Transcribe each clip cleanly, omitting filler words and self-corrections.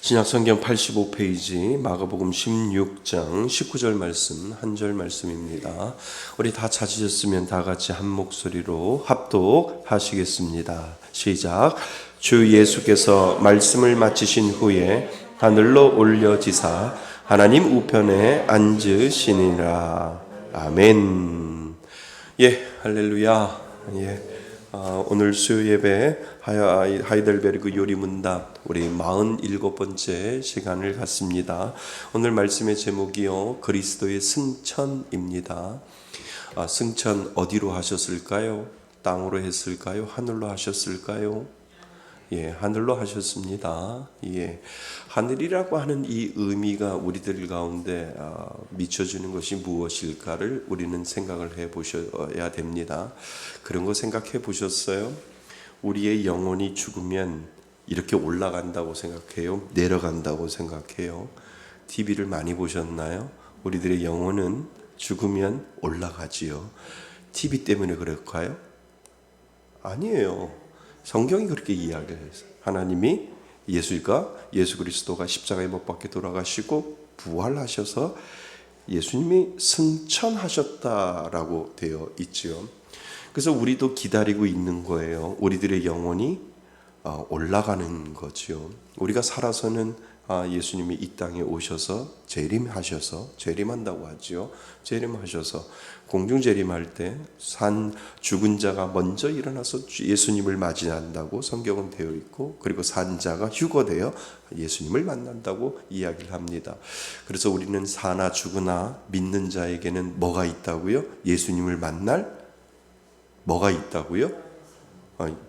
신약성경 85페이지 마가복음 16장 19절 말씀 한 절 말씀입니다. 우리 다 찾으셨으면 다 같이 한 목소리로 합독하시겠습니다. 시작. 주 예수께서 말씀을 마치신 후에 하늘로 올려지사 하나님 우편에 앉으시니라. 아멘. 예, 할렐루야. 예. 오늘 수요 예배 하이델베르그 요리문답 우리 47번째 시간을 갖습니다. 오늘 말씀의 제목이요, 그리스도의 승천입니다. 승천 어디로 하셨을까요? 땅으로 했을까요? 하늘로 하셨을까요? 예, 하늘로 하셨습니다. 예, 하늘이라고 하는 이 의미가 우리들 가운데 미쳐주는 것이 무엇일까를 우리는 생각을 해보셔야 됩니다. 그런 거 생각해 보셨어요? 우리의 영혼이 죽으면 이렇게 올라간다고 생각해요? 내려간다고 생각해요? TV를 많이 보셨나요? 우리들의 영혼은 죽으면 올라가지요. TV 때문에 그럴까요? 아니에요. 성경이 그렇게 이야기해요. 하나님이 예수 그리스도가 십자가에 못 박혀 돌아가시고 부활하셔서 예수님이 승천하셨다라고 되어 있죠. 그래서 우리도 기다리고 있는 거예요. 우리들의 영혼이 올라가는 거죠. 우리가 살아서는 예수님이 이 땅에 오셔서 재림한다고 하죠. 재림하셔서 공중 재림할 때 죽은 자가 먼저 일어나서 예수님을 맞이한다고 성경은 되어 있고, 그리고 산 자가 휴거되어 예수님을 만난다고 이야기를 합니다. 그래서 우리는 사나 죽으나 믿는 자에게는 뭐가 있다고요? 예수님을 만날 뭐가 있다고요?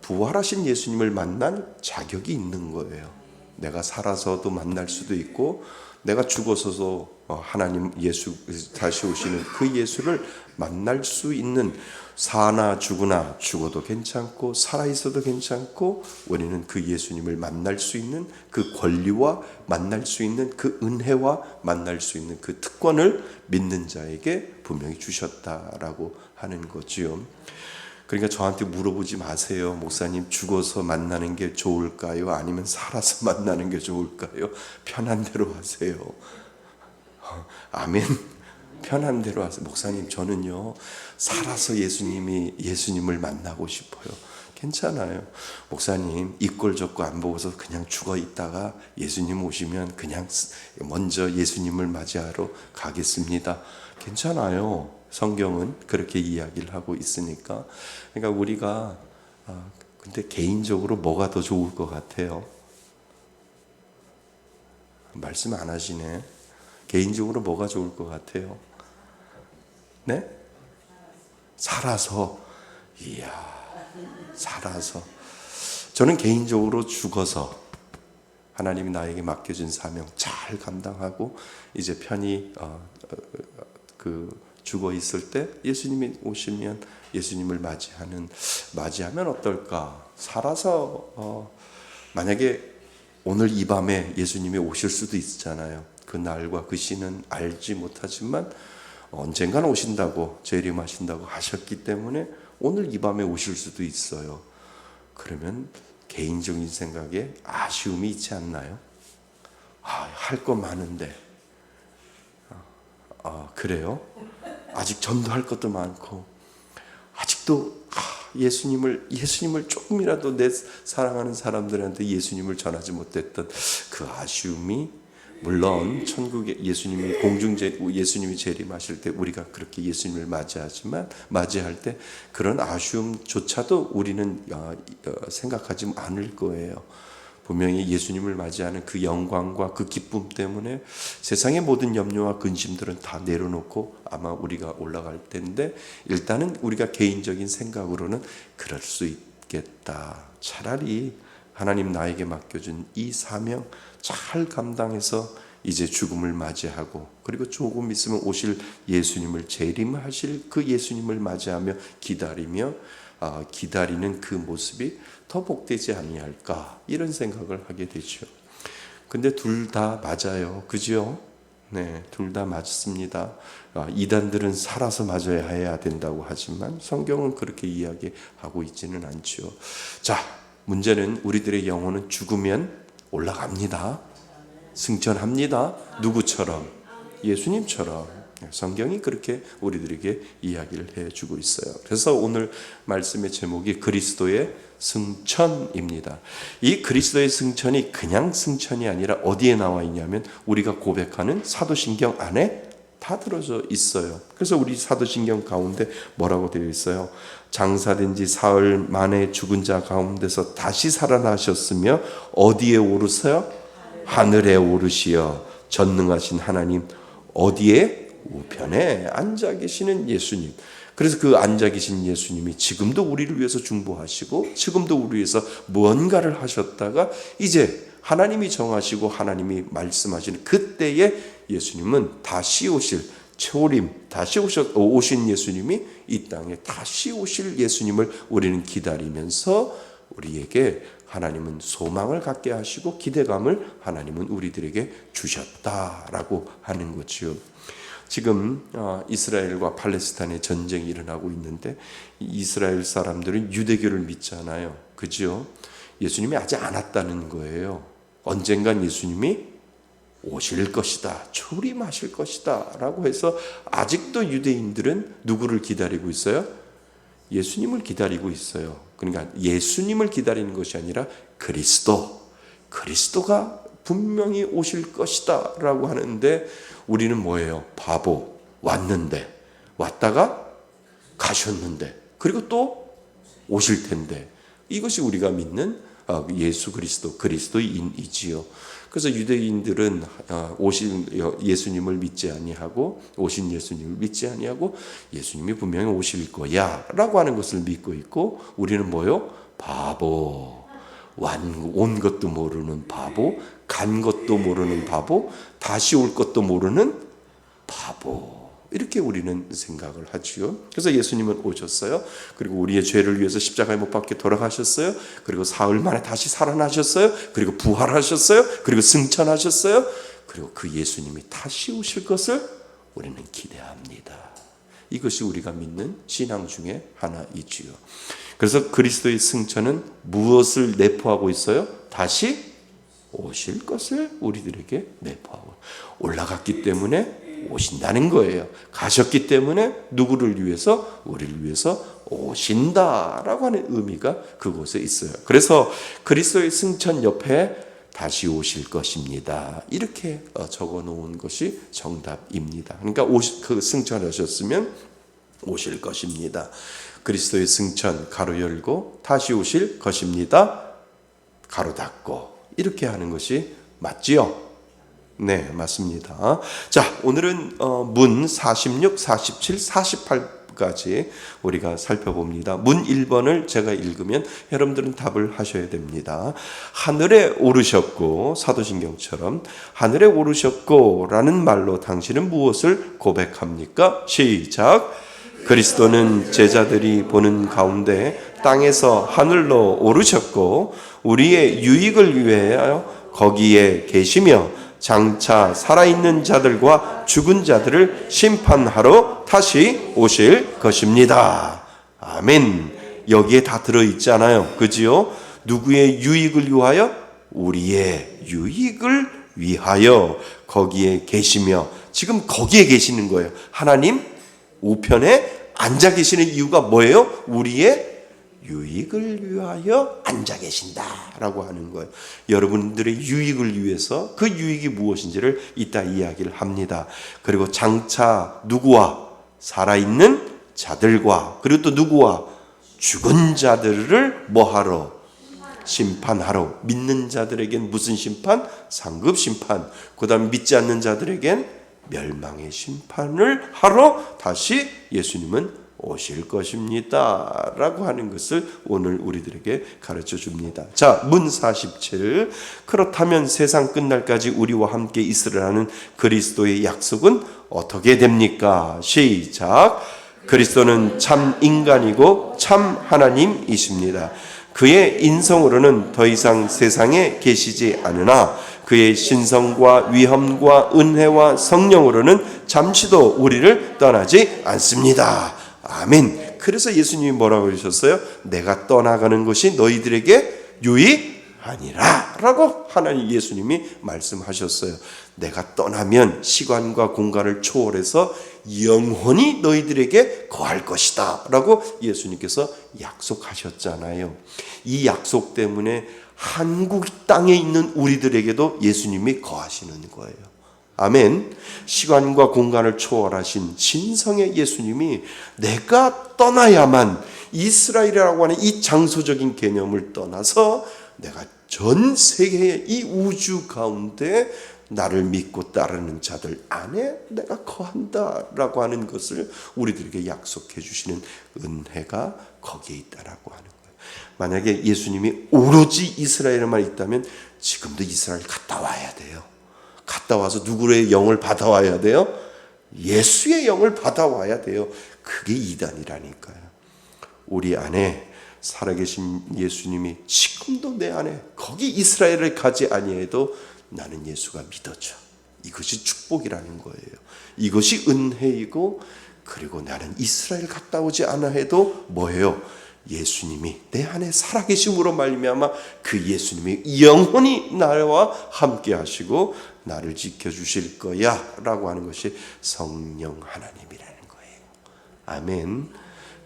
부활하신 예수님을 만날 자격이 있는 거예요. 내가 살아서도 만날 수도 있고, 내가 죽어서도 하나님 예수 다시 오시는 그 예수를 만날 수 있는, 사나 죽으나 죽어도 괜찮고 살아있어도 괜찮고, 우리는 그 예수님을 만날 수 있는 그 권리와 만날 수 있는 그 은혜와 만날 수 있는 그 특권을 믿는 자에게 분명히 주셨다라고 하는 거지요. 그러니까 저한테 물어보지 마세요. 목사님, 죽어서 만나는 게 좋을까요? 아니면 살아서 만나는 게 좋을까요? 편한 대로 하세요. 아멘. 편한 대로 하세요. 목사님, 저는요, 살아서 예수님을 만나고 싶어요. 괜찮아요. 목사님, 이 꼴 저 꼴 안 보고서 그냥 죽어 있다가 예수님 오시면 그냥 먼저 예수님을 맞이하러 가겠습니다. 괜찮아요. 성경은 그렇게 이야기를 하고 있으니까. 그러니까 우리가 근데 개인적으로 뭐가 더 좋을 것 같아요? 말씀 안 하시네. 개인적으로 뭐가 좋을 것 같아요? 네? 살아서. 이야, 살아서. 저는 개인적으로 죽어서 하나님이 나에게 맡겨준 사명 잘 감당하고 이제 편히 죽어 있을 때 예수님이 오시면 예수님을 맞이하면 어떨까? 살아서 만약에 오늘 이 밤에 예수님이 오실 수도 있잖아요. 그 날과 그 시는 알지 못하지만 언젠가는 오신다고, 재림하신다고 하셨기 때문에 오늘 이 밤에 오실 수도 있어요. 그러면 개인적인 생각에 아쉬움이 있지 않나요? 할 거 많은데. 그래요? 아직 전도할 것도 많고, 아직도 예수님을 조금이라도 내 사랑하는 사람들한테 예수님을 전하지 못했던 그 아쉬움이, 물론 천국에 예수님이 재림하실 때 우리가 그렇게 예수님을 맞이할 때 그런 아쉬움조차도 우리는 생각하지 않을 거예요. 분명히 예수님을 맞이하는 그 영광과 그 기쁨 때문에 세상의 모든 염려와 근심들은 다 내려놓고 아마 우리가 올라갈 텐데, 일단은 우리가 개인적인 생각으로는 그럴 수 있겠다. 차라리 하나님 나에게 맡겨준 이 사명 잘 감당해서 이제 죽음을 맞이하고, 그리고 조금 있으면 오실 예수님을 재림하실 그 예수님을 맞이하며 기다리는 그 모습이 더 복되지 아니할까, 이런 생각을 하게 되죠. 근데 둘 다 맞아요. 그죠? 네, 둘 다 맞습니다. 이단들은 살아서 맞아야 해야 된다고 하지만 성경은 그렇게 이야기하고 있지는 않죠. 자, 문제는 우리들의 영혼은 죽으면 올라갑니다. 승천합니다. 누구처럼? 예수님처럼. 성경이 그렇게 우리들에게 이야기를 해주고 있어요. 그래서 오늘 말씀의 제목이 그리스도의 승천입니다. 이 그리스도의 승천이 그냥 승천이 아니라 어디에 나와 있냐면 우리가 고백하는 사도신경 안에 다 들어져 있어요. 그래서 우리 사도신경 가운데 뭐라고 되어 있어요? 장사된 지 사흘 만에 죽은 자 가운데서 다시 살아나셨으며 어디에 오르세요? 하늘에 오르시어 전능하신 하나님 어디에? 우편에 앉아 계시는 예수님. 그래서 그 앉아 계신 예수님이 지금도 우리를 위해서 중보하시고 지금도 우리 위해서 무언가를 하셨다가 이제 하나님이 정하시고 하나님이 말씀하시는 그때에 예수님은 다시 오실 초림, 다시 오신 예수님이 이 땅에 다시 오실 예수님을 우리는 기다리면서 우리에게 하나님은 소망을 갖게 하시고 기대감을 하나님은 우리들에게 주셨다라고 하는 거지요. 지금 이스라엘과 팔레스타인의 전쟁이 일어나고 있는데 이스라엘 사람들은 유대교를 믿잖아요. 그죠? 예수님이 아직 안 왔다는 거예요. 언젠간 예수님이 오실 것이다. 초림하실 것이다. 라고 해서 아직도 유대인들은 누구를 기다리고 있어요? 예수님을 기다리고 있어요. 그러니까 예수님을 기다리는 것이 아니라 그리스도가 분명히 오실 것이다 라고 하는데 우리는 뭐예요? 바보. 왔다가 가셨는데 그리고 또 오실 텐데 이것이 우리가 믿는 예수 그리스도인이지요. 그래서 유대인들은 오신 예수님을 믿지 아니하고 오신 예수님을 믿지 아니하고 예수님이 분명히 오실 거야 라고 하는 것을 믿고 있고 우리는 뭐요? 바보. 온 것도 모르는 바보, 간 것도 모르는 바보, 다시 올 것도 모르는 바보. 이렇게 우리는 생각을 하지요. 그래서 예수님은 오셨어요. 그리고 우리의 죄를 위해서 십자가에 못 박혀 돌아가셨어요. 그리고 사흘 만에 다시 살아나셨어요. 그리고 부활하셨어요. 그리고 승천하셨어요. 그리고 그 예수님이 다시 오실 것을 우리는 기대합니다. 이것이 우리가 믿는 신앙 중에 하나이지요. 그래서 그리스도의 승천은 무엇을 내포하고 있어요? 다시 오실 것을 우리들에게 내포하고 올라갔기 때문에 오신다는 거예요. 가셨기 때문에 누구를 위해서? 우리를 위해서 오신다라고 하는 의미가 그곳에 있어요. 그래서 그리스도의 승천 옆에 다시 오실 것입니다. 이렇게 적어 놓은 것이 정답입니다. 그러니까 그 승천하셨으면 오실 것입니다. 그리스도의 승천 가로 열고 다시 오실 것입니다. 가로 닫고 이렇게 하는 것이 맞지요? 네, 맞습니다. 자, 오늘은 문 46, 47, 48까지 우리가 살펴봅니다. 문 1번을 제가 읽으면 여러분들은 답을 하셔야 됩니다. 하늘에 오르셨고 사도신경처럼 하늘에 오르셨고 라는 말로 당신은 무엇을 고백합니까? 시작! 그리스도는 제자들이 보는 가운데 땅에서 하늘로 오르셨고 우리의 유익을 위하여 거기에 계시며 장차 살아있는 자들과 죽은 자들을 심판하러 다시 오실 것입니다. 아멘. 여기에 다 들어있잖아요. 그지요? 누구의 유익을 위하여? 우리의 유익을 위하여 거기에 계시며 지금 거기에 계시는 거예요. 하나님 우편에 앉아 계시는 이유가 뭐예요? 우리의 유익을 위하여 앉아 계신다라고 하는 거예요. 여러분들의 유익을 위해서 그 유익이 무엇인지를 이따 이야기를 합니다. 그리고 장차 누구와? 살아있는 자들과 그리고 또 누구와? 죽은 자들을 뭐하러? 심판하러. 믿는 자들에겐 무슨 심판? 상급 심판. 그 다음 믿지 않는 자들에겐 멸망의 심판을 하러 다시 예수님은 오실 것입니다 라고 하는 것을 오늘 우리들에게 가르쳐 줍니다. 자, 문 47. 그렇다면 세상 끝날까지 우리와 함께 있으라는 그리스도의 약속은 어떻게 됩니까? 시작! 그리스도는 참 인간이고 참 하나님이십니다. 그의 인성으로는 더 이상 세상에 계시지 않으나 그의 신성과 위엄과 은혜와 성령으로는 잠시도 우리를 떠나지 않습니다. 아멘. 그래서 예수님이 뭐라고 그러셨어요? 내가 떠나가는 것이 너희들에게 유익 아니라 라고 하나님 예수님이 말씀하셨어요. 내가 떠나면 시간과 공간을 초월해서 영원히 너희들에게 거할 것이다 라고 예수님께서 약속하셨잖아요. 이 약속 때문에 한국 땅에 있는 우리들에게도 예수님이 거하시는 거예요. 아멘. 시간과 공간을 초월하신 신성의 예수님이 내가 떠나야만, 이스라엘이라고 하는 이 장소적인 개념을 떠나서 내가 전 세계의 이 우주 가운데 나를 믿고 따르는 자들 안에 내가 거한다라고 하는 것을 우리들에게 약속해 주시는 은혜가 거기에 있다라고 하는 거예요. 만약에 예수님이 오로지 이스라엘에만 있다면 지금도 이스라엘 갔다 와야 돼요. 갔다 와서 누구의 영을 받아와야 돼요? 예수의 영을 받아와야 돼요. 그게 이단이라니까요. 우리 안에 살아계신 예수님이 지금도 내 안에, 거기 이스라엘을 가지 아니해도 나는 예수가 믿어져. 이것이 축복이라는 거예요. 이것이 은혜이고, 그리고 나는 이스라엘 갔다 오지 않아 해도 뭐예요? 예수님이 내 안에 살아계심으로 말미암아 그 예수님이 영원히 나와 함께 하시고 나를 지켜주실 거야 라고 하는 것이 성령 하나님이라는 거예요. 아멘.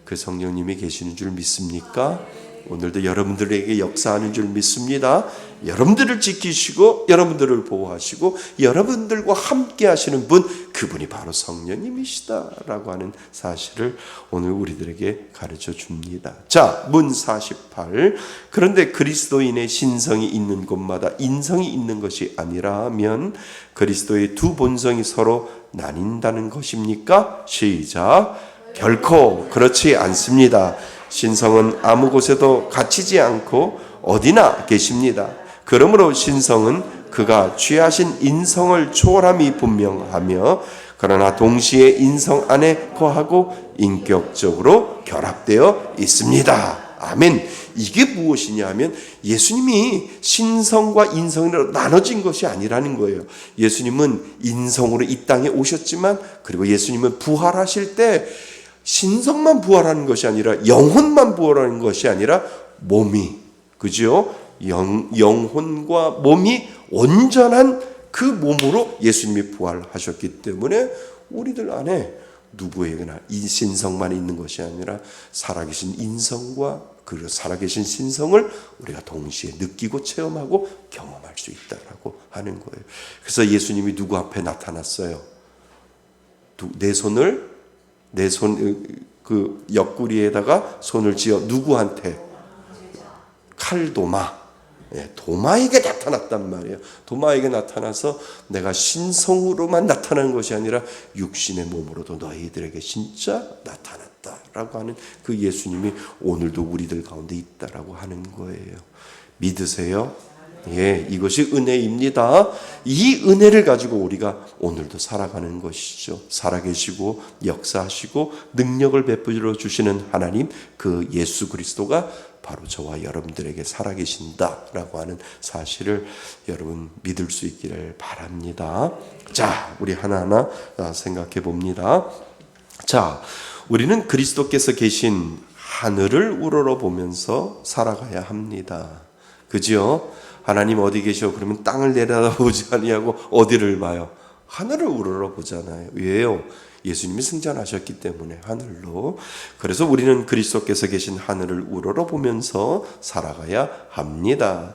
그 성령님이 계시는 줄 믿습니까? 오늘도 여러분들에게 역사하는 줄 믿습니다. 여러분들을 지키시고 여러분들을 보호하시고 여러분들과 함께 하시는 분, 그분이 바로 성령님이시다라고 하는 사실을 오늘 우리들에게 가르쳐 줍니다. 자, 문 48. 그런데 그리스도인의 신성이 있는 곳마다 인성이 있는 것이 아니라면 그리스도의 두 본성이 서로 나뉜다는 것입니까? 시작. 결코 그렇지 않습니다. 신성은 아무 곳에도 갇히지 않고 어디나 계십니다. 그러므로 신성은 그가 취하신 인성을 초월함이 분명하며 그러나 동시에 인성 안에 거하고 인격적으로 결합되어 있습니다. 아멘. 이게 무엇이냐 하면 예수님이 신성과 인성으로 나눠진 것이 아니라는 거예요. 예수님은 인성으로 이 땅에 오셨지만, 그리고 예수님은 부활하실 때 신성만 부활하는 것이 아니라, 영혼만 부활하는 것이 아니라 몸이, 그죠? 영혼과 몸이 온전한 그 몸으로 예수님이 부활하셨기 때문에 우리들 안에 누구에게나 이 신성만 있는 것이 아니라 살아계신 인성과 그 살아계신 신성을 우리가 동시에 느끼고 체험하고 경험할 수 있다라고 하는 거예요. 그래서 예수님이 누구 앞에 나타났어요? 내 손 그 옆구리에다가 손을 쥐어 누구한테? 칼도마, 도마에게 나타났단 말이에요. 도마에게 나타나서 내가 신성으로만 나타나는 것이 아니라 육신의 몸으로도 너희들에게 진짜 나타났다라고 하는 그 예수님이 오늘도 우리들 가운데 있다라고 하는 거예요. 믿으세요? 예, 이것이 은혜입니다. 이 은혜를 가지고 우리가 오늘도 살아가는 것이죠. 살아계시고 역사하시고 능력을 베풀어 주시는 하나님, 그 예수 그리스도가 바로 저와 여러분들에게 살아계신다라고 하는 사실을 여러분 믿을 수 있기를 바랍니다. 자, 우리 하나하나 생각해 봅니다. 자, 우리는 그리스도께서 계신 하늘을 우러러보면서 살아가야 합니다. 그죠? 하나님 어디 계셔? 그러면 땅을 내려다보지 아니하고 어디를 봐요? 하늘을 우러러보잖아요. 왜요? 예수님이 승천하셨기 때문에 하늘로. 그래서 우리는 그리스도께서 계신 하늘을 우러러보면서 살아가야 합니다.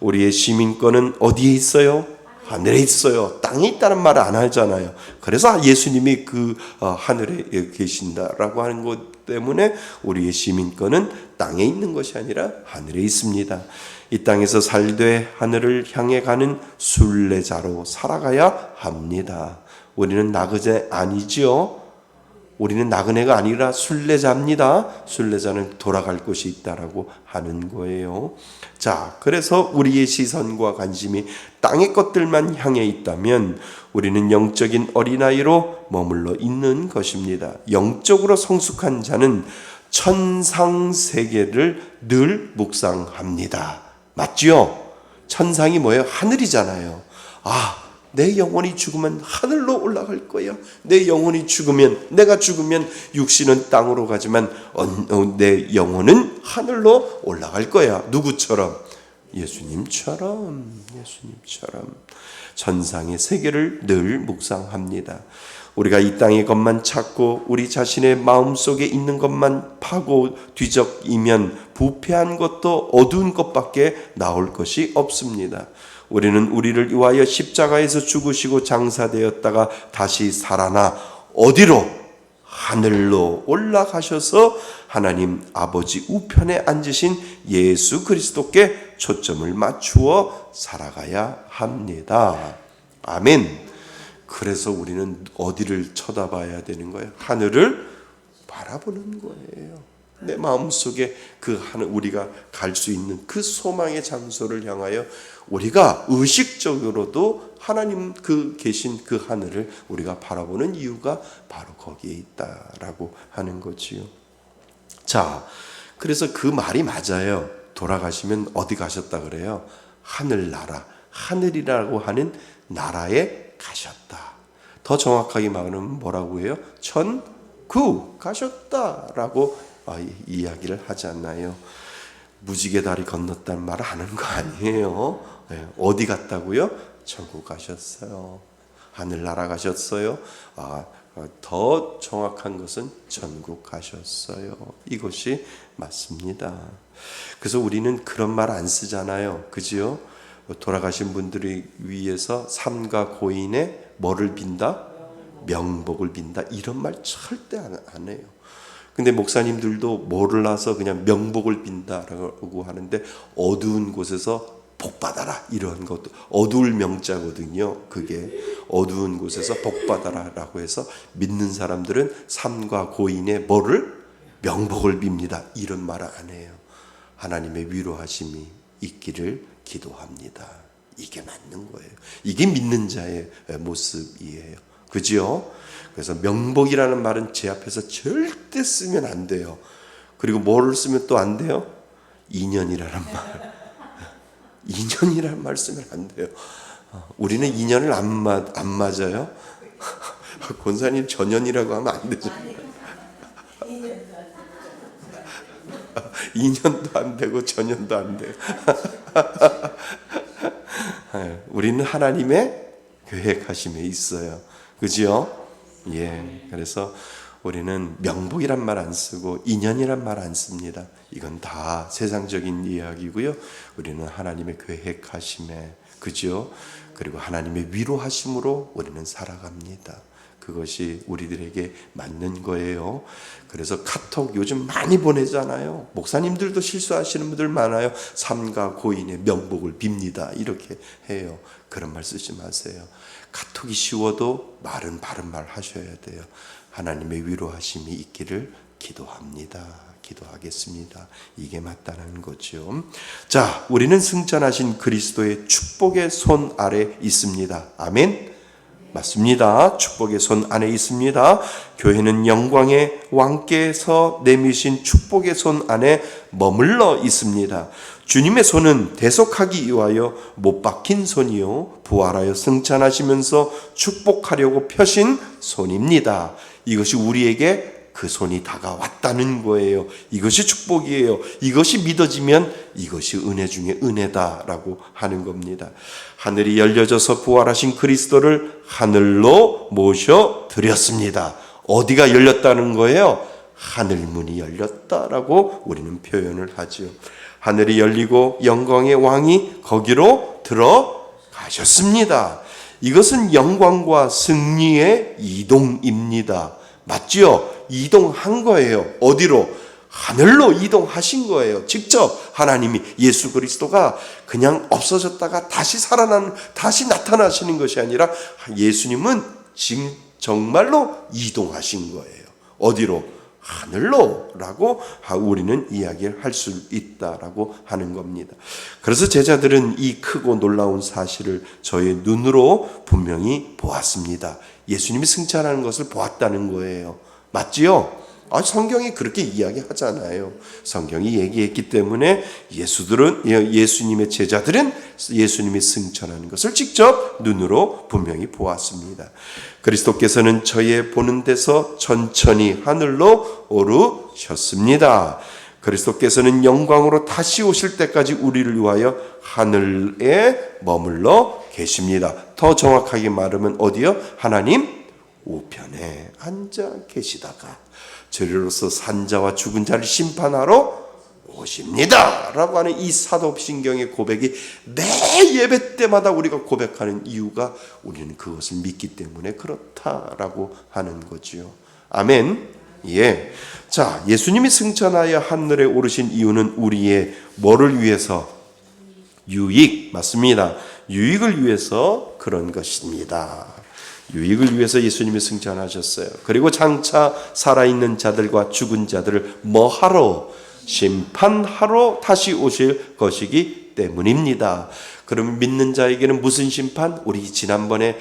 우리의 시민권은 어디에 있어요? 하늘에 있어요. 땅에 있다는 말을 안 하잖아요. 그래서 예수님이 그 하늘에 계신다라고 하는 것 때문에 우리의 시민권은 땅에 있는 것이 아니라 하늘에 있습니다. 이 땅에서 살되 하늘을 향해 가는 순례자로 살아가야 합니다. 우리는 나그네 아니지요. 우리는 나그네가 아니라 순례자입니다. 순례자는 돌아갈 곳이 있다라고 하는 거예요. 자, 그래서 우리의 시선과 관심이 땅의 것들만 향해 있다면 우리는 영적인 어린아이로 머물러 있는 것입니다. 영적으로 성숙한 자는 천상 세계를 늘 묵상합니다. 맞죠? 천상이 뭐예요? 하늘이잖아요. 내 영혼이 죽으면 하늘로 올라갈 거야. 내 영혼이 죽으면, 내가 죽으면 육신은 땅으로 가지만 내 영혼은 하늘로 올라갈 거야. 누구처럼? 예수님처럼 전상의 세계를 늘 묵상합니다. 우리가 이 땅의 것만 찾고 우리 자신의 마음속에 있는 것만 파고 뒤적이면 부패한 것도 어두운 것밖에 나올 것이 없습니다. 우리는 우리를 위하여 십자가에서 죽으시고 장사되었다가 다시 살아나 어디로? 하늘로 올라가셔서 하나님 아버지 우편에 앉으신 예수 그리스도께 초점을 맞추어 살아가야 합니다. 아멘. 그래서 우리는 어디를 쳐다봐야 되는 거예요? 하늘을 바라보는 거예요. 내 마음속에 그 하늘, 우리가 갈 수 있는 그 소망의 장소를 향하여 우리가 의식적으로도 하나님 그 계신 그 하늘을 우리가 바라보는 이유가 바로 거기에 있다라고 하는 거지요. 자, 그래서 그 말이 맞아요. 돌아가시면 어디 가셨다 그래요? 하늘나라, 하늘이라고 하는 나라에 가셨다. 더 정확하게 말하면 뭐라고 해요? 천국 가셨다라고 이야기를 하지 않나요? 무지개 다리 건넜다는 말을 하는 거 아니에요. 어디 갔다고요? 천국 가셨어요. 하늘나라 가셨어요. 더 정확한 것은 천국 가셨어요. 이것이 맞습니다. 그래서 우리는 그런 말 안 쓰잖아요. 그지요? 돌아가신 분들을 위해서 삼가 고인의 뭐를 빈다? 명복을 빈다. 이런 말 절대 안 해요. 근데 목사님들도 몰라서 그냥 명복을 빈다라고 하는데 어두운 곳에서 복 받아라 이런 것도 어두울 명자거든요. 그게 어두운 곳에서 복 받아라라고 해서 믿는 사람들은 삼가 고인의 뭐를? 명복을 빕니다. 이런 말을 안 해요. 하나님의 위로하심이 있기를 기도합니다. 이게 맞는 거예요. 이게 믿는 자의 모습이에요. 그죠? 그래서 명복이라는 말은 제 앞에서 절대 쓰면 안 돼요. 그리고 뭐를 쓰면 또 안 돼요? 인연이라는 말. 인연이라는 말 쓰면 안 돼요. 우리는 인연을 안 맞아요. 권사님 전연이라고 하면 안 되죠. 인연도 안 되고 전연도 안 돼요. 우리는 하나님의 계획하심에 있어요. 그죠? 예. 그래서 우리는 명복이란 말 안 쓰고 인연이란 말 안 씁니다. 이건 다 세상적인 이야기고요. 우리는 하나님의 계획하심에, 그죠? 그리고 하나님의 위로하심으로 우리는 살아갑니다. 그것이 우리들에게 맞는 거예요. 그래서 카톡 요즘 많이 보내잖아요. 목사님들도 실수하시는 분들 많아요. 삼가 고인의 명복을 빕니다. 이렇게 해요. 그런 말 쓰지 마세요. 카톡이 쉬워도 말은 바른 말 하셔야 돼요. 하나님의 위로하심이 있기를 기도합니다. 기도하겠습니다. 이게 맞다는 거죠. 자, 우리는 승천하신 그리스도의 축복의 손 아래 있습니다. 아멘. 맞습니다. 축복의 손 안에 있습니다. 교회는 영광의 왕께서 내미신 축복의 손 안에 머물러 있습니다. 주님의 손은 대속하기 위하여 못 박힌 손이요 부활하여 승천하시면서 축복하려고 펴신 손입니다. 이것이 우리에게 그 손이 다가왔다는 거예요. 이것이 축복이에요. 이것이 믿어지면 이것이 은혜 중에 은혜다라고 하는 겁니다. 하늘이 열려져서 부활하신 그리스도를 하늘로 모셔드렸습니다. 어디가 열렸다는 거예요? 하늘문이 열렸다라고 우리는 표현을 하죠. 하늘이 열리고 영광의 왕이 거기로 들어가셨습니다. 이것은 영광과 승리의 이동입니다. 맞죠? 이동한 거예요. 어디로? 하늘로 이동하신 거예요. 직접 하나님이, 예수 그리스도가 그냥 없어졌다가 다시 다시 나타나시는 것이 아니라 예수님은 지금 정말로 이동하신 거예요. 어디로? 하늘로라고 우리는 이야기를 할 수 있다라고 하는 겁니다. 그래서 제자들은 이 크고 놀라운 사실을 저의 눈으로 분명히 보았습니다. 예수님이 승천하는 것을 보았다는 거예요. 맞지요? 성경이 그렇게 이야기하잖아요. 성경이 얘기했기 때문에 예수님의 제자들은 예수님이 승천하는 것을 직접 눈으로 분명히 보았습니다. 그리스도께서는 저의 보는 데서 천천히 하늘로 오르셨습니다. 그리스도께서는 영광으로 다시 오실 때까지 우리를 위하여 하늘에 머물러 계십니다. 더 정확하게 말하면 어디요? 하나님 우편에 앉아 계시다가 저리로서 산자와 죽은 자를 심판하러 오십니다 라고 하는 이 사도신경의 고백이 매 예배 때마다 우리가 고백하는 이유가 우리는 그것을 믿기 때문에 그렇다라고 하는 거지요. 아멘. 예. 자, 예수님이 승천하여 하늘에 오르신 이유는 우리의 뭐를 위해서? 유익. 맞습니다. 유익을 위해서 그런 것입니다. 유익을 위해서 예수님이 승천하셨어요. 그리고 장차 살아있는 자들과 죽은 자들을 뭐하러? 심판하러 다시 오실 것이기 때문입니다. 그럼 믿는 자에게는 무슨 심판? 우리 지난번에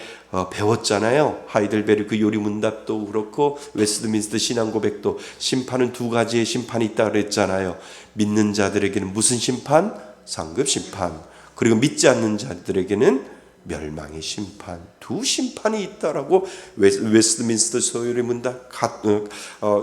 배웠잖아요. 하이델베르 그 요리문답도 그렇고 웨스트민스터 신앙고백도 심판은 두 가지의 심판이 있다 그랬잖아요. 믿는 자들에게는 무슨 심판? 상급 심판. 그리고 믿지 않는 자들에게는 멸망의 심판, 두 심판이 있다라고 웨스트민스터 소요리문답,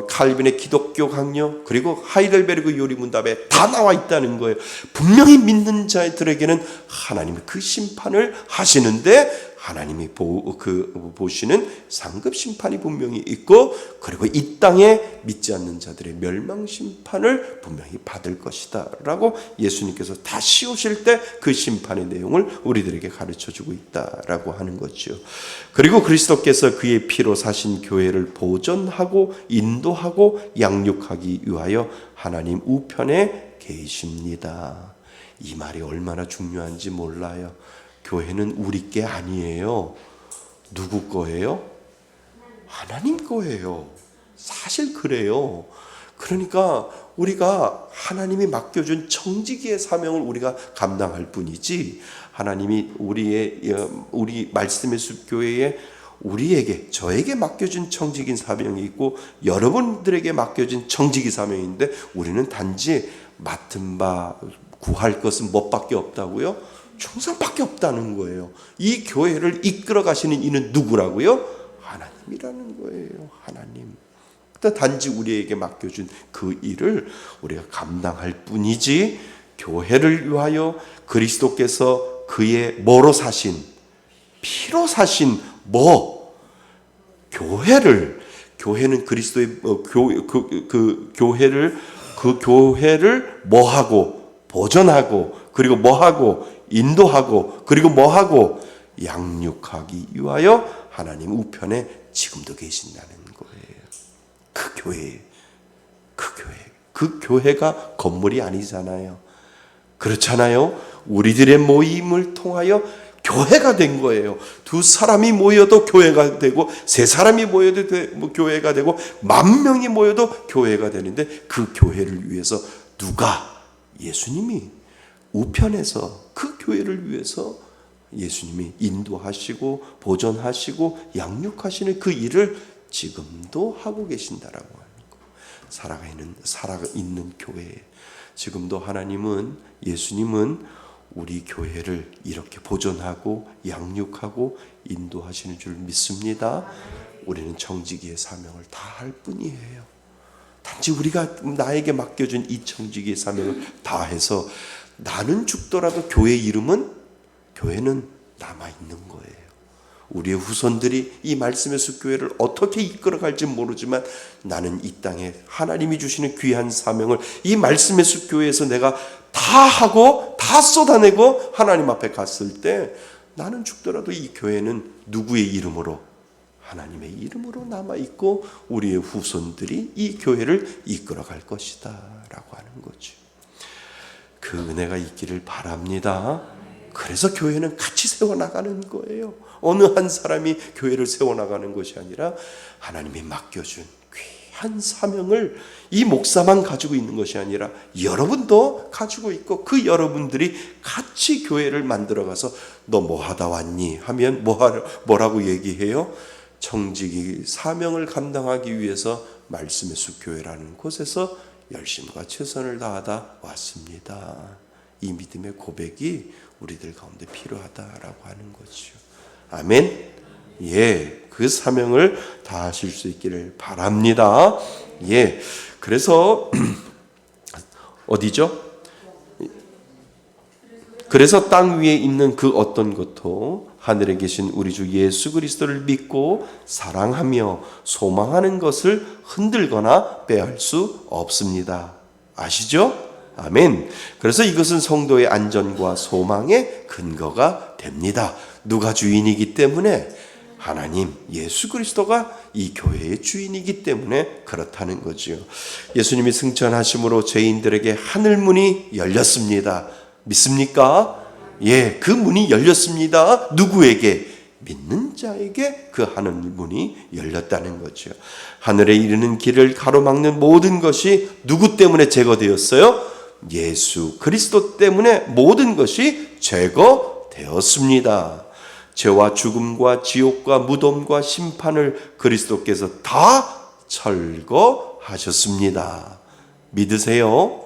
칼빈의 기독교 강요, 그리고 하이델베르그 요리문답에 다 나와 있다는 거예요. 분명히 믿는 자들에게는 하나님이 그 심판을 하시는데 하나님이 보시는 상급 심판이 분명히 있고, 그리고 이 땅에 믿지 않는 자들의 멸망 심판을 분명히 받을 것이다 라고 예수님께서 다시 오실 때 그 심판의 내용을 우리들에게 가르쳐주고 있다라고 하는 거죠. 그리고 그리스도께서 그의 피로 사신 교회를 보존하고 인도하고 양육하기 위하여 하나님 우편에 계십니다. 이 말이 얼마나 중요한지 몰라요. 교회는 우리 게 아니에요. 누구 거예요? 하나님 거예요. 사실 그래요. 그러니까 우리가 하나님이 맡겨준 청지기의 사명을 우리가 감당할 뿐이지, 하나님이 우리 말씀의 숲 교회에 우리에게, 저에게 맡겨준 청지기 사명이 있고 여러분들에게 맡겨진 청지기 사명인데, 우리는 단지 맡은 바 구할 것은 뭐밖에 없다고요? 충성밖에 없다는 거예요. 이 교회를 이끌어 가시는 이는 누구라고요? 하나님이라는 거예요. 하나님. 단지 우리에게 맡겨준 그 일을 우리가 감당할 뿐이지, 교회를 위하여 그리스도께서 그의 뭐로 사신, 피로 사신 교회는 그리스도의 교회를 뭐하고 보존하고, 그리고 뭐하고 인도하고, 그리고 뭐하고 양육하기 위하여 하나님 우편에 지금도 계신다는 거예요. 그 교회가 건물이 아니잖아요. 그렇잖아요. 우리들의 모임을 통하여 교회가 된 거예요. 두 사람이 모여도 교회가 되고, 세 사람이 모여도 교회가 되고, 10,000명이 모여도 교회가 되는데, 그 교회를 위해서 누가? 예수님이 우편에서 그 교회를 위해서 예수님이 인도하시고 보존하시고 양육하시는 그 일을 지금도 하고 계신다라고 하는 거. 살아있는 교회. 지금도 하나님은, 예수님은 우리 교회를 이렇게 보존하고 양육하고 인도하시는 줄 믿습니다. 우리는 청지기의 사명을 다할 뿐이에요. 단지 우리가 나에게 맡겨준 이 청지기의 사명을 다해서 나는 죽더라도 교회는 남아있는 거예요. 우리의 후손들이 이 말씀의 숲교회를 어떻게 이끌어갈지 모르지만, 나는 이 땅에 하나님이 주시는 귀한 사명을 이 말씀의 숲교회에서 내가 다 하고 다 쏟아내고 하나님 앞에 갔을 때, 나는 죽더라도 이 교회는 누구의 이름으로? 하나님의 이름으로 남아있고 우리의 후손들이 이 교회를 이끌어갈 것이다 라고 하는 거죠. 그 은혜가 있기를 바랍니다. 그래서 교회는 같이 세워나가는 거예요. 어느 한 사람이 교회를 세워나가는 것이 아니라 하나님이 맡겨준 귀한 사명을 이 목사만 가지고 있는 것이 아니라 여러분도 가지고 있고, 그 여러분들이 같이 교회를 만들어가서 너 뭐 하다 왔니? 하면 뭐라고 얘기해요? 청지기 사명을 감당하기 위해서 말씀의 숲교회라는 곳에서 열심과 최선을 다하다 왔습니다. 이 믿음의 고백이 우리들 가운데 필요하다라고 하는 거죠. 아멘. 예, 그 사명을 다하실 수 있기를 바랍니다. 예, 그래서 어디죠? 그래서 땅 위에 있는 그 어떤 것도 하늘에 계신 우리 주 예수 그리스도를 믿고 사랑하며 소망하는 것을 흔들거나 빼앗을 수 없습니다. 아시죠? 아멘. 그래서 이것은 성도의 안전과 소망의 근거가 됩니다. 누가 주인이기 때문에? 하나님, 예수 그리스도가 이 교회의 주인이기 때문에 그렇다는 거지요. 예수님이 승천하심으로 죄인들에게 하늘 문이 열렸습니다. 믿습니까? 예, 그 문이 열렸습니다. 누구에게? 믿는 자에게 그 하늘 문이 열렸다는 거죠. 하늘에 이르는 길을 가로막는 모든 것이 누구 때문에 제거되었어요? 예수 그리스도 때문에 모든 것이 제거되었습니다. 죄와 죽음과 지옥과 무덤과 심판을 그리스도께서 다 철거하셨습니다. 믿으세요?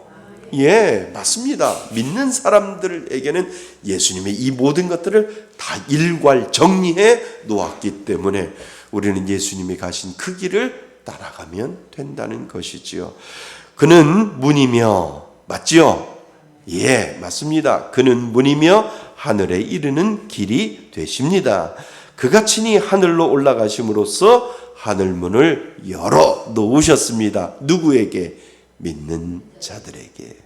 예, 맞습니다. 믿는 사람들에게는 예수님이 이 모든 것들을 다 일괄 정리해 놓았기 때문에 우리는 예수님이 가신 그 길을 따라가면 된다는 것이지요. 그는 문이며, 맞지요? 예, 맞습니다. 그는 문이며 하늘에 이르는 길이 되십니다. 그가 친히 하늘로 올라가심으로써 하늘문을 열어 놓으셨습니다. 누구에게? 믿는 자들에게.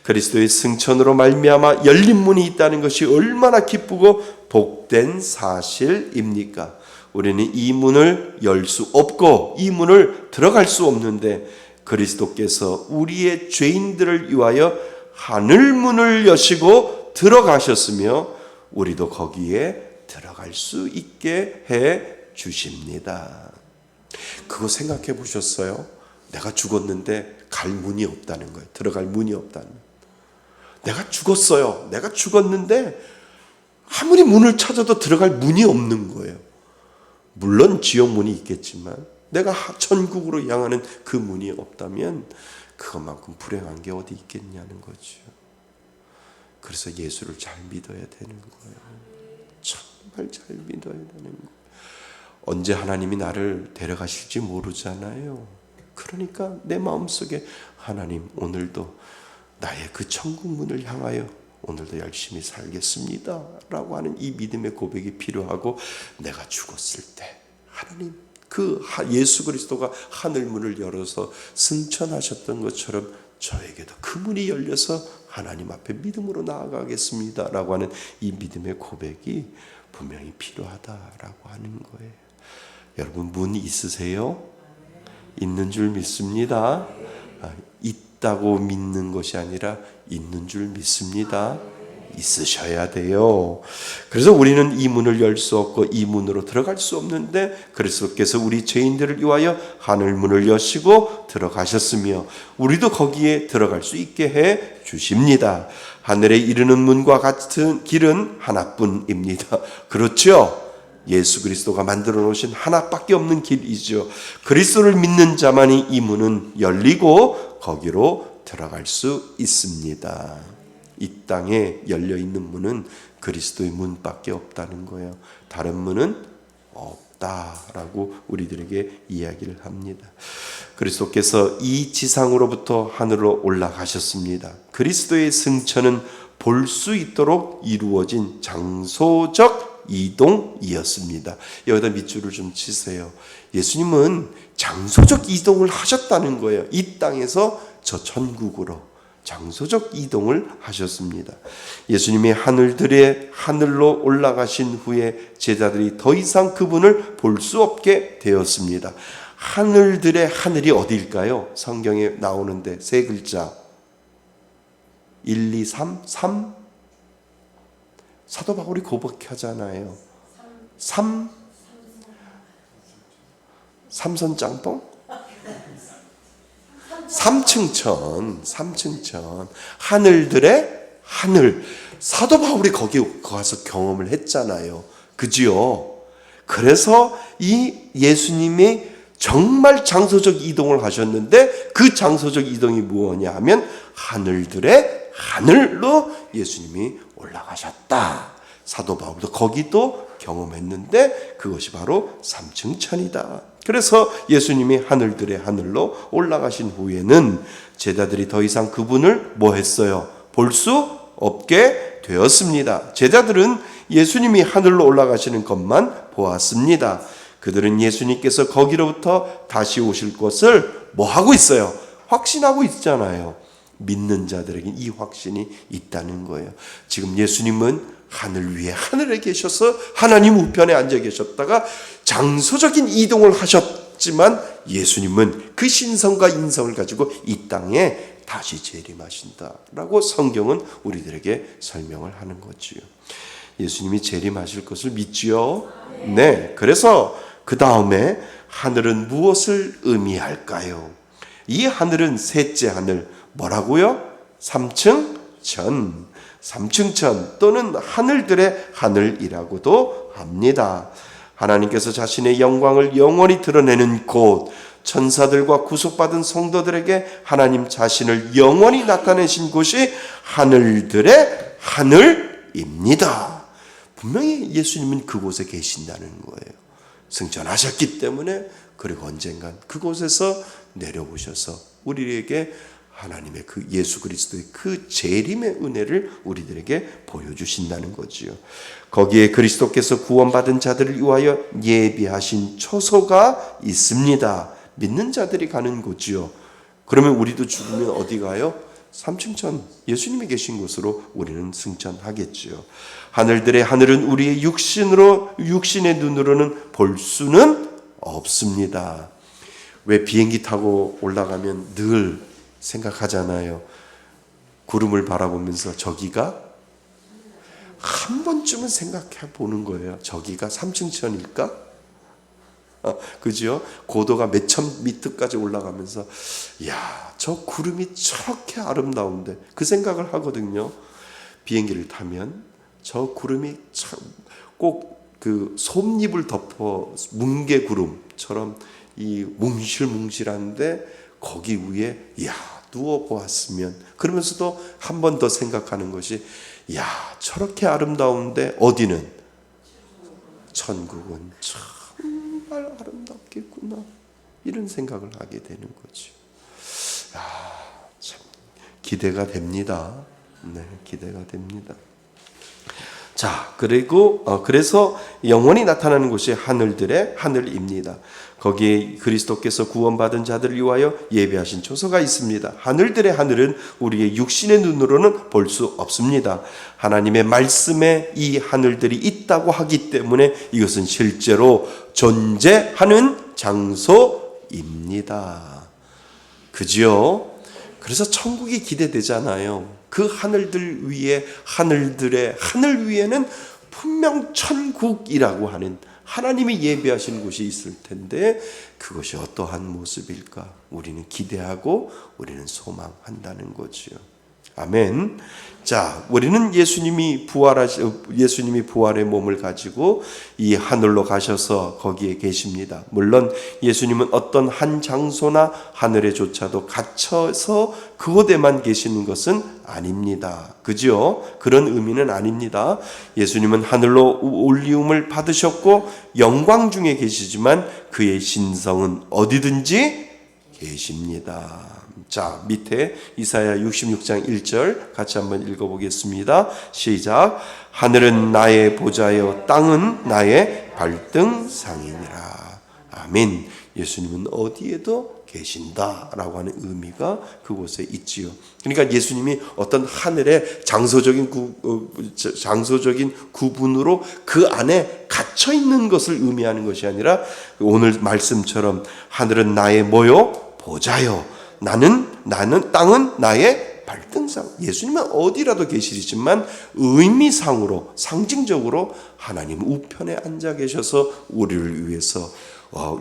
그리스도의 승천으로 말미암아 열린 문이 있다는 것이 얼마나 기쁘고 복된 사실입니까? 우리는 이 문을 열 수 없고 이 문을 들어갈 수 없는데 그리스도께서 우리의 죄인들을 위하여 하늘문을 여시고 들어가셨으며 우리도 거기에 들어갈 수 있게 해 주십니다. 그거 생각해 보셨어요? 내가 죽었는데 갈 문이 없다는 거예요. 들어갈 문이 없다는 거예요. 내가 죽었어요. 내가 죽었는데 아무리 문을 찾아도 들어갈 문이 없는 거예요. 물론 지옥 문이 있겠지만 내가 천국으로 향하는 그 문이 없다면 그것만큼 불행한 게 어디 있겠냐는 거죠. 그래서 예수를 잘 믿어야 되는 거예요. 정말 잘 믿어야 되는 거예요. 언제 하나님이 나를 데려가실지 모르잖아요. 그러니까 내 마음속에 하나님 오늘도 나의 그 천국 문을 향하여 오늘도 열심히 살겠습니다 라고 하는 이 믿음의 고백이 필요하고, 내가 죽었을 때 하나님 그 예수 그리스도가 하늘 문을 열어서 승천하셨던 것처럼 저에게도 그 문이 열려서 하나님 앞에 믿음으로 나아가겠습니다 라고 하는 이 믿음의 고백이 분명히 필요하다라고 하는 거예요. 여러분 문 있으세요? 있는 줄 믿습니다. 있다고 믿는 것이 아니라 있는 줄 믿습니다. 있으셔야 돼요. 그래서 우리는 이 문을 열 수 없고 이 문으로 들어갈 수 없는데 그리스도께서 우리 죄인들을 위하여 하늘 문을 여시고 들어가셨으며 우리도 거기에 들어갈 수 있게 해 주십니다. 하늘에 이르는 문과 같은 길은 하나뿐입니다. 그렇죠? 예수 그리스도가 만들어 놓으신 하나밖에 없는 길이죠. 그리스도를 믿는 자만이 이 문은 열리고 거기로 들어갈 수 있습니다. 이 땅에 열려 있는 문은 그리스도의 문밖에 없다는 거예요. 다른 문은 없다라고 우리들에게 이야기를 합니다. 그리스도께서 이 지상으로부터 하늘로 올라가셨습니다. 그리스도의 승천은 볼 수 있도록 이루어진 장소적 이동이었습니다. 여기다 밑줄을 좀 치세요. 예수님은 장소적 이동을 하셨다는 거예요. 이 땅에서 저 천국으로 장소적 이동을 하셨습니다. 예수님이 하늘로 올라가신 후에 제자들이 더 이상 그분을 볼 수 없게 되었습니다. 하늘들의 하늘이 어디일까요? 성경에 나오는데 세 글자 1, 2, 3, 3 사도 바울이 고백하잖아요. 삼선 짬뽕? 삼층천. 하늘들의 하늘. 사도 바울이 거기 가서 경험을 했잖아요. 그지요? 그래서 이 예수님이 정말 장소적 이동을 하셨는데 그 장소적 이동이 무엇이냐 하면 하늘들의 하늘로 예수님이 올라가셨다. 사도 바울도 거기도 경험했는데 그것이 바로 삼층천이다. 그래서 예수님이 하늘들의 하늘로 올라가신 후에는 제자들이 더 이상 그분을 뭐 했어요? 볼 수 없게 되었습니다. 제자들은 예수님이 하늘로 올라가시는 것만 보았습니다. 그들은 예수님께서 거기로부터 다시 오실 것을 뭐 하고 있어요? 확신하고 있잖아요. 믿는 자들에게 이 확신이 있다는 거예요. 지금 예수님은 하늘 위에 하늘에 계셔서 하나님 우편에 앉아 계셨다가 장소적인 이동을 하셨지만 예수님은 그 신성과 인성을 가지고 이 땅에 다시 재림하신다라고 성경은 우리들에게 설명을 하는 거지요. 예수님이 재림하실 것을 믿지요? 네. 그래서 그 다음에 하늘은 무엇을 의미할까요? 이 하늘은 셋째 하늘, 뭐라고요? 삼층천 또는 하늘들의 하늘이라고도 합니다. 하나님께서 자신의 영광을 영원히 드러내는 곳, 천사들과 구속받은 성도들에게 하나님 자신을 영원히 나타내신 곳이 하늘들의 하늘입니다. 분명히 예수님은 그곳에 계신다는 거예요. 승천하셨기 때문에, 그리고 언젠간 그곳에서 내려오셔서 우리에게 하나님의 그 예수 그리스도의 그 재림의 은혜를 우리들에게 보여주신다는 거지요. 거기에 그리스도께서 구원받은 자들을 위하여 예비하신 초소가 있습니다. 믿는 자들이 가는 곳이요. 그러면 우리도 죽으면 어디 가요? 삼층천, 예수님이 계신 곳으로 우리는 승천하겠지요. 하늘들의 하늘은 우리의 육신의 눈으로는 볼 수는 없습니다. 왜 비행기 타고 올라가면 늘 생각하잖아요. 구름을 바라보면서 저기가 한 번쯤은 생각해 보는 거예요. 저기가 삼층천일까? 그죠? 고도가 몇천 미터까지 올라가면서 야, 저 구름이 저렇게 아름다운데 그 생각을 하거든요. 비행기를 타면 저 구름이 꼭 그 솜잎을 덮어 뭉게 구름처럼 이 뭉실뭉실한데 거기 위에 야, 누워 보았으면, 그러면서도 한 번 더 생각하는 것이 야, 저렇게 아름다운데 어디는 천국은 정말 아름답겠구나, 이런 생각을 하게 되는 거죠. 참 기대가 됩니다. 네, 기대가 됩니다. 자, 그리고 그래서 영원히 나타나는 곳이 하늘들의 하늘입니다. 거기에 그리스도께서 구원받은 자들을 위하여 예비하신 초소가 있습니다. 하늘들의 하늘은 우리의 육신의 눈으로는 볼 수 없습니다. 하나님의 말씀에 이 하늘들이 있다고 하기 때문에 이것은 실제로 존재하는 장소입니다. 그지요? 그래서 천국이 기대되잖아요. 그 하늘들 위에, 하늘들의 하늘 위에는 분명 천국이라고 하는 하나님이 예비하신 곳이 있을 텐데 그것이 어떠한 모습일까? 우리는 기대하고 우리는 소망한다는 거지요. 아멘. 자, 우리는 예수님이 부활의 몸을 가지고 이 하늘로 가셔서 거기에 계십니다. 물론 예수님은 어떤 한 장소나 하늘에조차도 갇혀서 그곳에만 계시는 것은 아닙니다. 그죠? 그런 의미는 아닙니다. 예수님은 하늘로 올리움을 받으셨고 영광 중에 계시지만 그의 신성은 어디든지 계십니다. 자, 밑에 이사야 66장 1절 같이 한번 읽어보겠습니다. 시작. 하늘은 나의 보좌요 땅은 나의 발등상이니라. 아멘. 예수님은 어디에도 계신다라고 하는 의미가 그곳에 있지요. 그러니까 예수님이 어떤 하늘의 장소적인 구분으로 그 안에 갇혀 있는 것을 의미하는 것이 아니라 오늘 말씀처럼 하늘은 나의 뭐요? 보좌요. 나는 땅은 나의 발등상. 예수님은 어디라도 계시지만 의미상으로, 상징적으로 하나님 우편에 앉아 계셔서 우리를 위해서,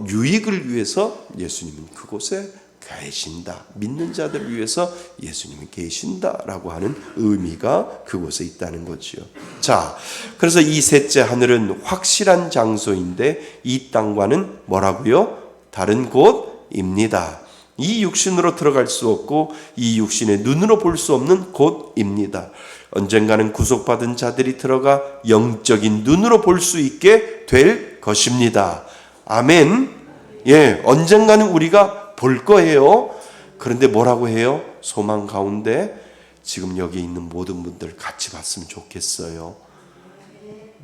유익을 위해서 예수님은 그곳에 계신다. 믿는 자들을 위해서 예수님이 계신다라고 하는 의미가 그곳에 있다는 거지요. 자, 그래서 이 셋째 하늘은 확실한 장소인데 이 땅과는 뭐라고요? 다른 곳입니다. 이 육신으로 들어갈 수 없고 이 육신의 눈으로 볼 수 없는 곳입니다. 언젠가는 구속받은 자들이 들어가 영적인 눈으로 볼 수 있게 될 것입니다. 아멘. 예, 언젠가는 우리가 볼 거예요. 그런데 뭐라고 해요? 소망 가운데 지금 여기 있는 모든 분들 같이 봤으면 좋겠어요.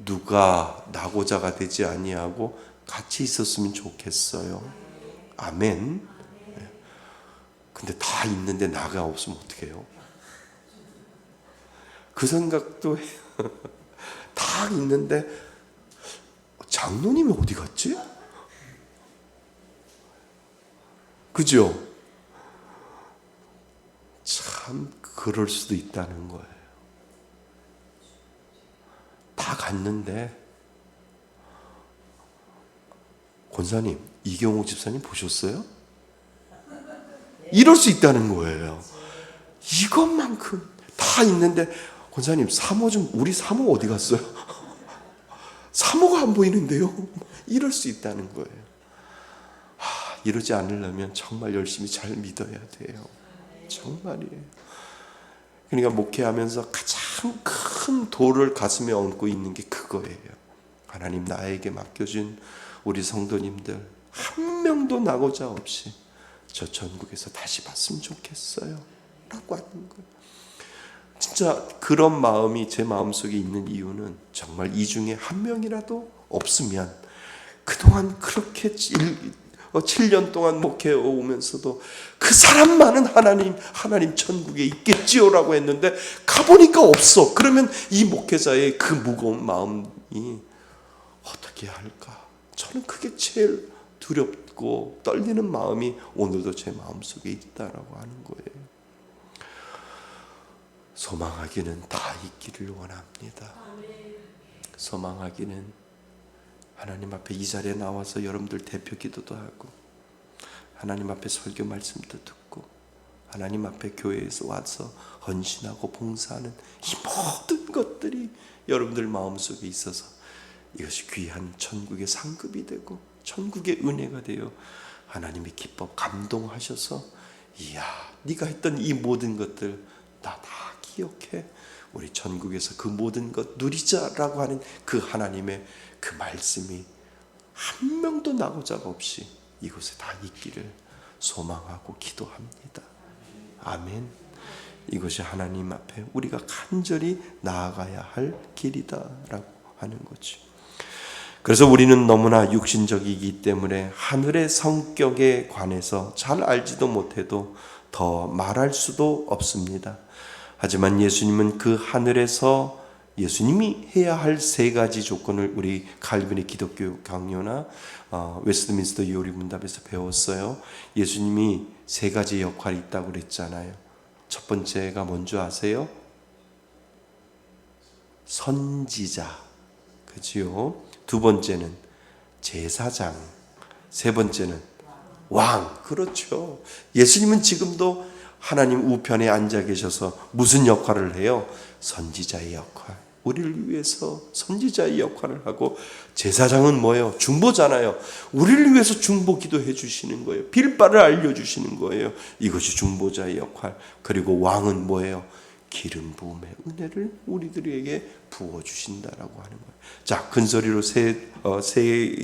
누가 나고자가 되지 아니하고 같이 있었으면 좋겠어요. 아멘. 근데 다 있는데 나가 없으면 어떡해요? 그 생각도 해요. 다 있는데 장로님이 어디 갔지? 그죠? 참 그럴 수도 있다는 거예요. 다 갔는데 권사님, 이경옥 집사님 보셨어요? 이럴 수 있다는 거예요. 이것만큼 다 있는데 권사님, 사모 좀, 우리 사모 어디 갔어요? 사모가 안 보이는데요? 이럴 수 있다는 거예요. 이러지 않으려면 정말 열심히 잘 믿어야 돼요. 정말이에요. 그러니까 목회하면서 가장 큰 돌을 가슴에 얹고 있는 게 그거예요. 하나님, 나에게 맡겨준 우리 성도님들 한 명도 나고자 없이 저 전국에서 다시 봤으면 좋겠어요 라고 하는 거예요. 진짜 그런 마음이 제 마음속에 있는 이유는 정말 이 중에 한 명이라도 없으면, 그동안 그렇게 7년 동안 목회해 오면서도 그 사람만은 하나님 천국에 있겠지요라고 했는데 가보니까 없어. 그러면 이 목회자의 그 무거운 마음이 어떻게 할까? 저는 그게 제일 두렵고 떨리는 마음이 오늘도 제 마음속에 있다라고 하는 거예요. 소망하기는 다 있기를 원합니다. 소망하기는 하나님 앞에 이 자리에 나와서 여러분들 대표 기도도 하고, 하나님 앞에 설교 말씀도 듣고, 하나님 앞에 교회에서 와서 헌신하고 봉사하는 이 모든 것들이 여러분들 마음속에 있어서 이것이 귀한 천국의 상급이 되고 천국의 은혜가 되어 하나님이 기뻐 감동하셔서, 이야, 네가 했던 이 모든 것들 나 다 기억해, 우리 천국에서 그 모든 것 누리자라고 하는 그 하나님의 그 말씀이 한 명도 나고자가 없이 이곳에 다 있기를 소망하고 기도합니다. 아멘. 이것이 하나님 앞에 우리가 간절히 나아가야 할 길이다라고 하는 거죠. 그래서 우리는 너무나 육신적이기 때문에 하늘의 성격에 관해서 잘 알지도 못해도 더 말할 수도 없습니다. 하지만 예수님은 그 하늘에서 예수님이 해야 할 세 가지 조건을 우리 칼빈의 기독교 강요나 웨스트민스터 요리문답에서 배웠어요. 예수님이 세 가지 역할이 있다고 그랬잖아요. 첫 번째가 뭔지 아세요? 선지자, 그지요? 두 번째는 제사장, 세 번째는 왕. 그렇죠. 예수님은 지금도 하나님 우편에 앉아 계셔서 무슨 역할을 해요? 선지자의 역할. 우리를 위해서 선지자의 역할을 하고, 제사장은 뭐예요? 중보잖아요. 우리를 위해서 중보 기도해 주시는 거예요. 빌바를 알려주시는 거예요. 이것이 중보자의 역할. 그리고 왕은 뭐예요? 기름 부음의 은혜를 우리들에게 부어주신다라고 하는 거예요. 자, 큰소리로 세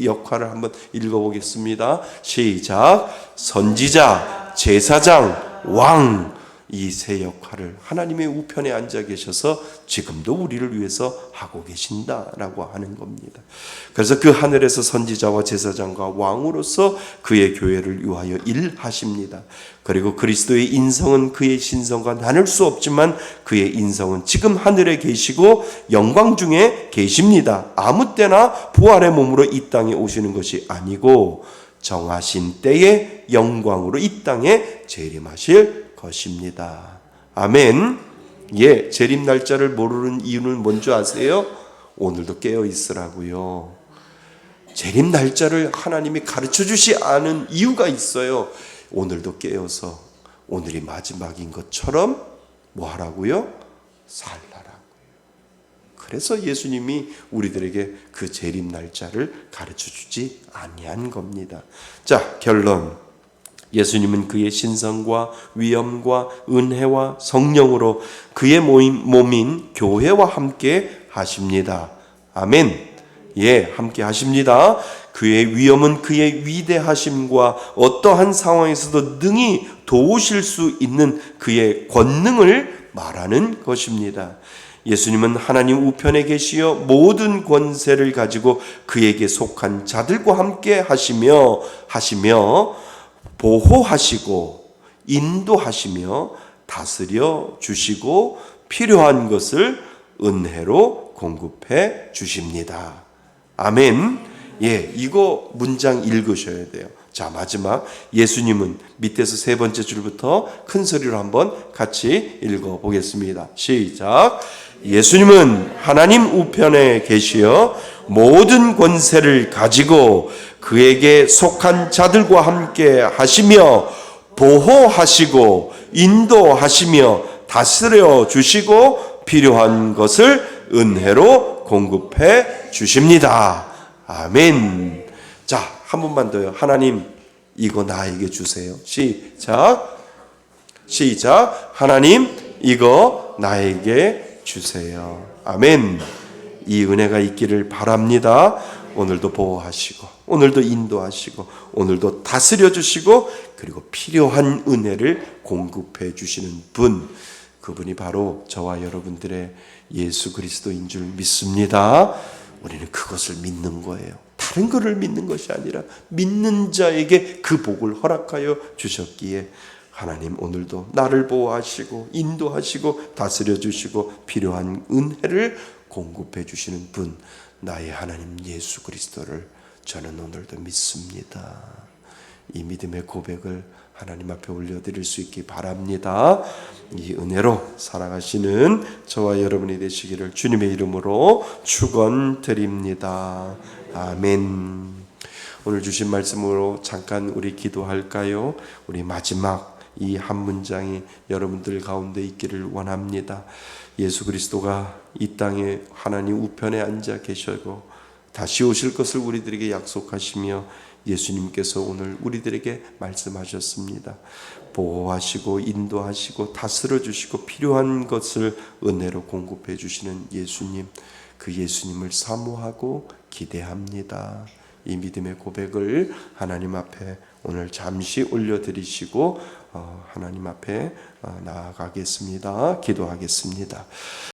역할을 한번 읽어보겠습니다. 시작. 선지자, 제사장, 왕. 이 세 역할을 하나님의 우편에 앉아 계셔서 지금도 우리를 위해서 하고 계신다라고 하는 겁니다. 그래서 그 하늘에서 선지자와 제사장과 왕으로서 그의 교회를 위하여 일하십니다. 그리고 그리스도의 인성은 그의 신성과 나눌 수 없지만 그의 인성은 지금 하늘에 계시고 영광 중에 계십니다. 아무 때나 부활의 몸으로 이 땅에 오시는 것이 아니고 정하신 때에 영광으로 이 땅에 재림하실 것입니다. 아멘. 예, 재림 날짜를 모르는 이유는 뭔지 아세요? 오늘도 깨어 있으라고요. 재림 날짜를 하나님이 가르쳐 주시 않은 이유가 있어요. 오늘도 깨어서 오늘이 마지막인 것처럼 뭐 하라고요? 살라라고요. 그래서 예수님이 우리들에게 그 재림 날짜를 가르쳐 주지 아니한 겁니다. 자, 결론. 예수님은 그의 신성과 위엄과 은혜와 성령으로 그의 몸인 교회와 함께 하십니다. 아멘. 예, 함께 하십니다. 그의 위엄은 그의 위대하심과 어떠한 상황에서도 능히 도우실 수 있는 그의 권능을 말하는 것입니다. 예수님은 하나님 우편에 계시어 모든 권세를 가지고 그에게 속한 자들과 함께 하시며 보호하시고 인도하시며 다스려 주시고 필요한 것을 은혜로 공급해 주십니다. 아멘. 예, 이거 문장 읽으셔야 돼요. 자, 마지막 예수님은 밑에서 세 번째 줄부터 큰 소리로 한번 같이 읽어 보겠습니다. 시작. 예수님은 하나님 우편에 계시어 모든 권세를 가지고 그에게 속한 자들과 함께 하시며 보호하시고 인도하시며 다스려 주시고 필요한 것을 은혜로 공급해 주십니다. 아멘. 자, 한 번만 더요. 하나님, 이거 나에게 주세요. 시작. 하나님, 이거 나에게 주세요. 아멘. 이 은혜가 있기를 바랍니다. 오늘도 보호하시고, 오늘도 인도하시고, 오늘도 다스려 주시고, 그리고 필요한 은혜를 공급해 주시는 분, 그분이 바로 저와 여러분들의 예수 그리스도인 줄 믿습니다. 우리는 그것을 믿는 거예요. 다른 것을 믿는 것이 아니라 믿는 자에게 그 복을 허락하여 주셨기에 하나님 오늘도 나를 보호하시고 인도하시고 다스려 주시고 필요한 은혜를 공급해 주시는 분, 나의 하나님 예수 그리스도를 저는 오늘도 믿습니다. 이 믿음의 고백을 하나님 앞에 올려드릴 수 있기 바랍니다. 이 은혜로 살아가시는 저와 여러분이 되시기를 주님의 이름으로 축원드립니다. 아멘. 오늘 주신 말씀으로 잠깐 우리 기도할까요? 우리 마지막 이 한 문장이 여러분들 가운데 있기를 원합니다. 예수 그리스도가 이 땅에 하나님 우편에 앉아 계시고 다시 오실 것을 우리들에게 약속하시며 예수님께서 오늘 우리들에게 말씀하셨습니다. 보호하시고 인도하시고 다스려 주시고 필요한 것을 은혜로 공급해 주시는 예수님, 그 예수님을 사모하고 기대합니다. 이 믿음의 고백을 하나님 앞에 오늘 잠시 올려드리시고 하나님 앞에 나아가겠습니다. 기도하겠습니다.